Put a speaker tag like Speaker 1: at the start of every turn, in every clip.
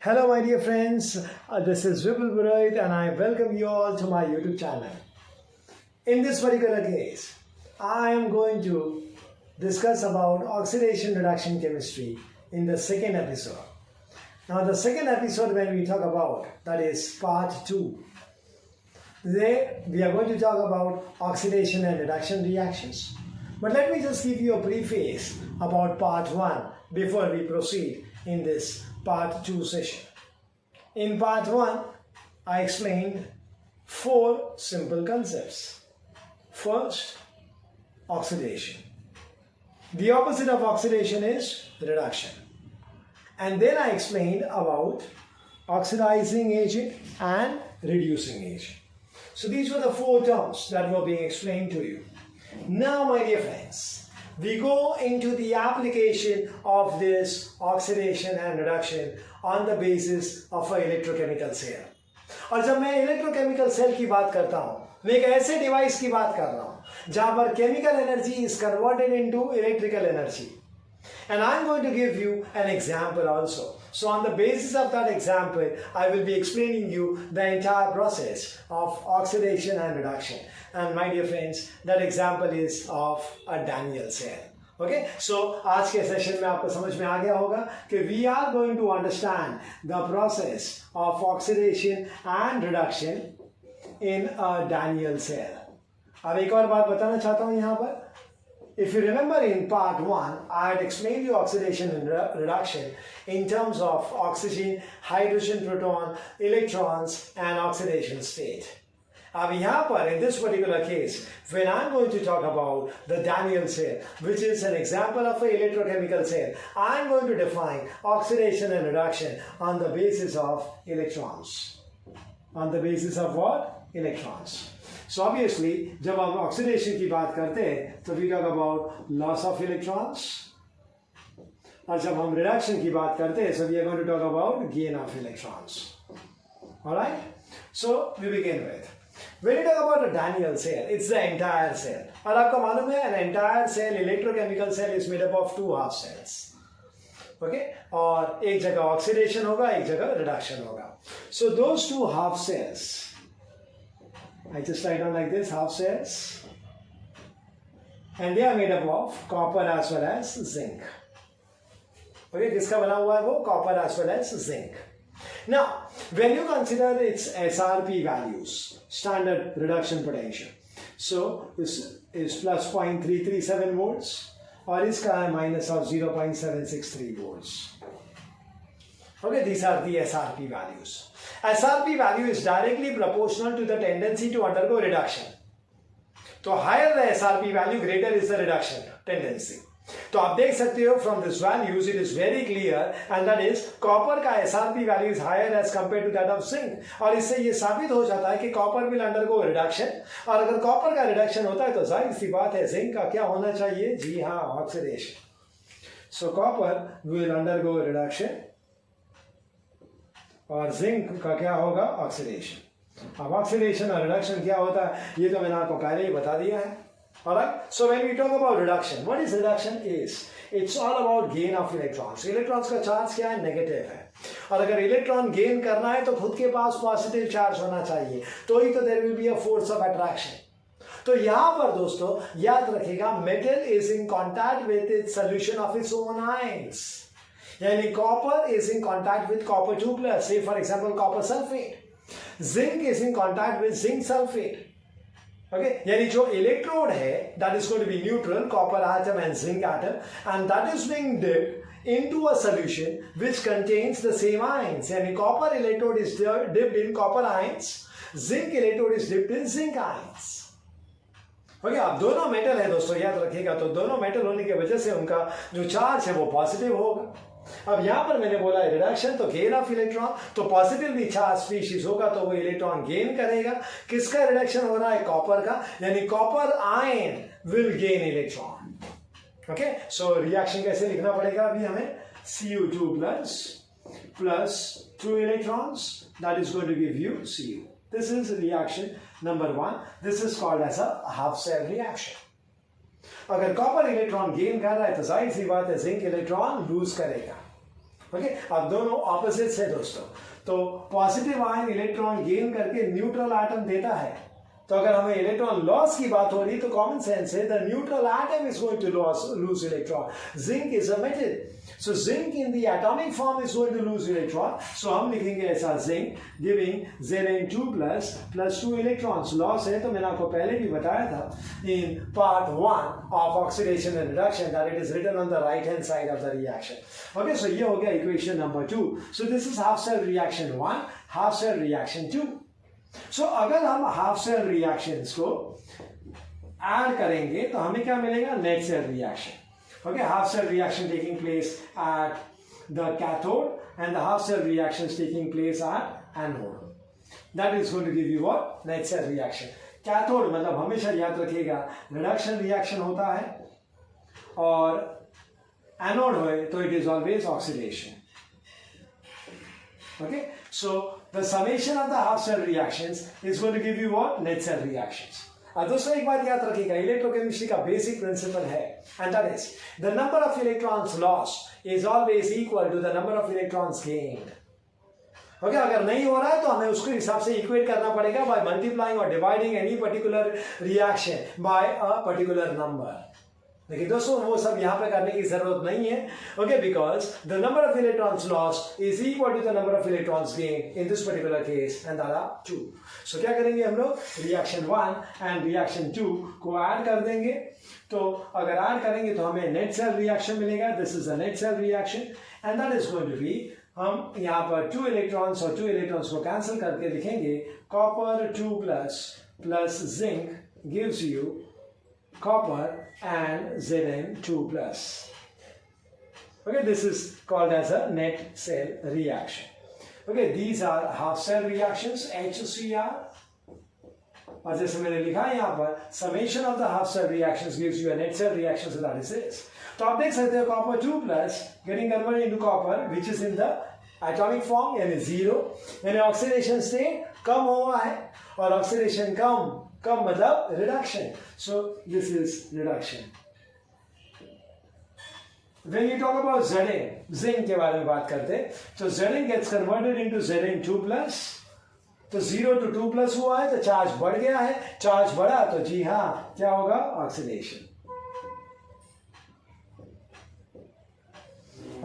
Speaker 1: Hello my dear friends, this is Vipul Purohit and I welcome you all to my YouTube channel. In this particular case, I am going to discuss about oxidation reduction chemistry in the second episode. Now the second episode when we talk about, that is part 2. Today we are going to talk about oxidation and reduction reactions. But let me just give you a preface about part 1 before we proceed in this part 2 session. In part 1, I explained 4 simple concepts. First, oxidation. The opposite of oxidation is reduction. And then I explained about oxidizing agent and reducing agent. So these were the 4 terms that were being explained to you. Now, my dear friends, we go into the application of this oxidation and reduction on the basis of an electrochemical cell. और जब मैं electrochemical cell की बात करता हूँ, मैं एक ऐसे डिवाइस की बात कर रहा हूँ जहाँ पर chemical energy is converted into electrical energy. And I'm going to give you an example also. So on the basis of that example, I will be explaining you the entire process of oxidation and reduction. And my dear friends, that example is of a Daniel cell. Okay, so आज के session में आपको समझ में आ गया होगा कि we are going to understand the process of oxidation and reduction in a Daniel cell. अब एक और बात बताना चाहता हूँ यहाँ पर. If you remember in part 1, I had explained you oxidation and reduction in terms of oxygen, hydrogen, proton, electrons and oxidation state. Now here, in this particular case, when I am going to talk about the Daniel cell, which is an example of an electrochemical cell, I am going to define oxidation and reduction on the basis of electrons. On the basis of what? Electrons. So obviously, जब हम oxidation की बात करते हैं, तो we talk about loss of electrons. और जब हम reduction की बात करते हैं, so we are going to talk about gain of electrons. Alright? So we begin with. When you talk about a Daniel cell, it's the entire cell. और आपको मालूम है, an entire cell, electrochemical cell is made up of 2 half cells. Okay? और एक जगह oxidation होगा, एक जगह reduction होगा. So those 2 half cells, I just write down like this, half cells, and they are made up of copper as well as zinc. Okay, किसका बना हुआ है वो? Copper as well as zinc. Now, when you consider its SRP values, standard reduction potential, so this is plus 0.337 volts, और इसका है minus of 0.763 volts. Okay, these are the SRP values. SRP value is directly proportional to the tendency to undergo reduction. So higher the SRP value, greater is the reduction tendency. तो आप देख सकते हो from this values, it is very clear, and that is copper का SRP value is higher as compared to that of zinc. और इससे ये साबित हो जाता है कि copper will undergo reduction. और अगर copper का reduction होता है तो जाहिर सी बात है zinc का क्या होना चाहिए? जी हाँ, oxidation. So copper will undergo reduction. और जिंक का क्या होगा? ऑक्सीडेशन. अब ऑक्सीडेशन और रिडक्शन क्या होता है ये तो मैंने आपको पहले ही बता दिया है. Alright, so when we talk about reduction, what is reduction is? It's all about gain of electrons. Electrons का चार्ज क्या है? नेगेटिव है. और अगर इलेक्ट्रॉन गेन करना है तो खुद के पास पॉजिटिव चार्ज होना चाहिए, तो ही तो there will be a force of attraction. तो यहाँ पर दोस्तों याद रखिएगा, metal is in contact with its solution of its own ions. यानी copper is in contact with copper 2+, say for example copper sulphate. Zinc is in contact with zinc sulphate. Okay, यानी जो electrode है that is going to be neutral, copper atom and zinc atom, and that is being dipped into a solution which contains the same ions. यानी copper electrode is dipped in copper ions, zinc electrode is dipped in zinc ions. Okay, अब दोनों metal है दोस्तों, याद रखिएगा. तो दोनों metal होने की वजह से उनका जो चार्ज है वो पॉजिटिव होगा. अब यहां पर मैंने बोला है रिडक्शन, तो गेन ऑफ इलेक्ट्रॉन, तो पॉजिटिवली चार्ज स्पीशीज होगा तो वो इलेक्ट्रॉन गेन करेगा. किसका रिडक्शन हो रहा है? कॉपर का, यानी copper ion will gain electron. Okay, so reaction कैसे लिखना पड़ेगा अभी हमें? Cu2 plus 2 electrons, that is going to give you Cu. This is reaction number 1. This is called as a half cell reaction. अगर copper electron gain कर रहा है तो जाहिर सी बात है जिंक इलेक्ट्रॉन लूज करेगा. ओके, अब दोनों ऑपोजिट्स है दोस्तों, तो पॉजिटिव आयन इलेक्ट्रॉन गेन करके न्यूट्रल एटम देता है। तो अगर हमें इलेक्ट्रॉन लॉस की बात हो रही तो कॉमन सेंस है the neutral atom is going to lose electron. Zinc is a metal, so zinc in the atomic form is going to lose electron, so हम लिखेंगे ऐसा zinc giving Zn2 plus 2 electrons. Loss है तो मैंने आपको पहले भी बताया था in part 1 of oxidation and reduction that it is written on the right hand side of the reaction. Okay, सो ये हो गया equation number 2। So this is half cell reaction 1, half cell reaction 2। So अगर हम half cell reactions को add करेंगे तो हमें क्या मिलेगा, net cell reaction. Okay, half cell reaction taking place at the cathode and the half cell reactions taking place at anode. That is going to give you what, net cell reaction. Cathode मतलब हमेशा याद रखिएगा reduction reaction होता है, और anode हो तो it is always oxidation. Okay, so the summation of the half cell reactions is going to give you what, net cell reactions. अब दोस्तों एक बात याद रखिएगा, इलेक्ट्रोकेमिस्ट्री का बेसिक प्रिंसिपल है, and that is the number of electrons lost is always equal to the number of electrons gained. Okay, अगर नहीं हो रहा है तो हमें उसके हिसाब से इक्वेट करना पड़ेगा बाय मल्टीप्लाइंग और dividing any particular reaction by a particular number. देखिए दोस्तों, वो सब यहाँ पे करने की जरूरत नहीं है। Okay, because the number of electrons lost is equal to the number of electrons gain in this particular case, and that are 2। So क्या करेंगे हम लोग, रिएक्शन 1 एंड रिएक्शन 2 को ऐड कर देंगे। तो अगर ऐड करेंगे तो हमें नेट सेल रिएक्शन मिलेगा। This is a net cell reaction and that is going to be, हम यहाँ पर 2 इलेक्ट्रॉन्स और 2 इलेक्ट्रॉन्स को कैंसिल करके लिखेंगे copper 2 plus zinc gives you copper and Zn2 plus. Okay, this is called as a net cell reaction. Okay, these are half cell reactions, HCr. और जैसे मैंने लिखा है यहाँ पर, summation of the half cell reactions gives you a net cell reaction, so that is this. तो आप देख सकते हो copper 2 plus getting converted into copper which is in the atomic form यानी 0, यानी ऑक्सीडेशन स्टेट कम हुआ है, और ऑक्सीडेशन कम मतलब reduction, so this is reduction. When you talk about Zn, zinc के बारे में बात करते हैं, तो Zn gets converted into Zn2 plus, तो 0 to 2 plus हुआ है तो चार्ज बढ़ गया है, चार्ज बढ़ा तो जी हाँ क्या होगा, ऑक्सीडेशन।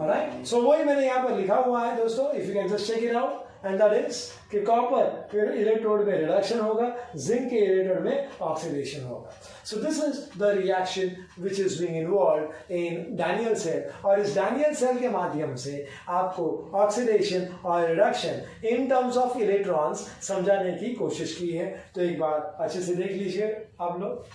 Speaker 1: Alright, so वही मैंने यहाँ पर लिखा हुआ है दोस्तों, if you can just check it out, and that is कि कॉपर इलेक्ट्रोड में रिडक्शन होगा, जिंक के इलेक्ट्रोड में ऑक्सीडेशन होगा। So this is the reaction which is being involved in Daniell cell, और इस डैनियल सेल के माध्यम से आपको ऑक्सीडेशन और reduction in terms of electrons समझाने की कोशिश की है। तो एक बार अच्छे से देख लीजिए आप लोग।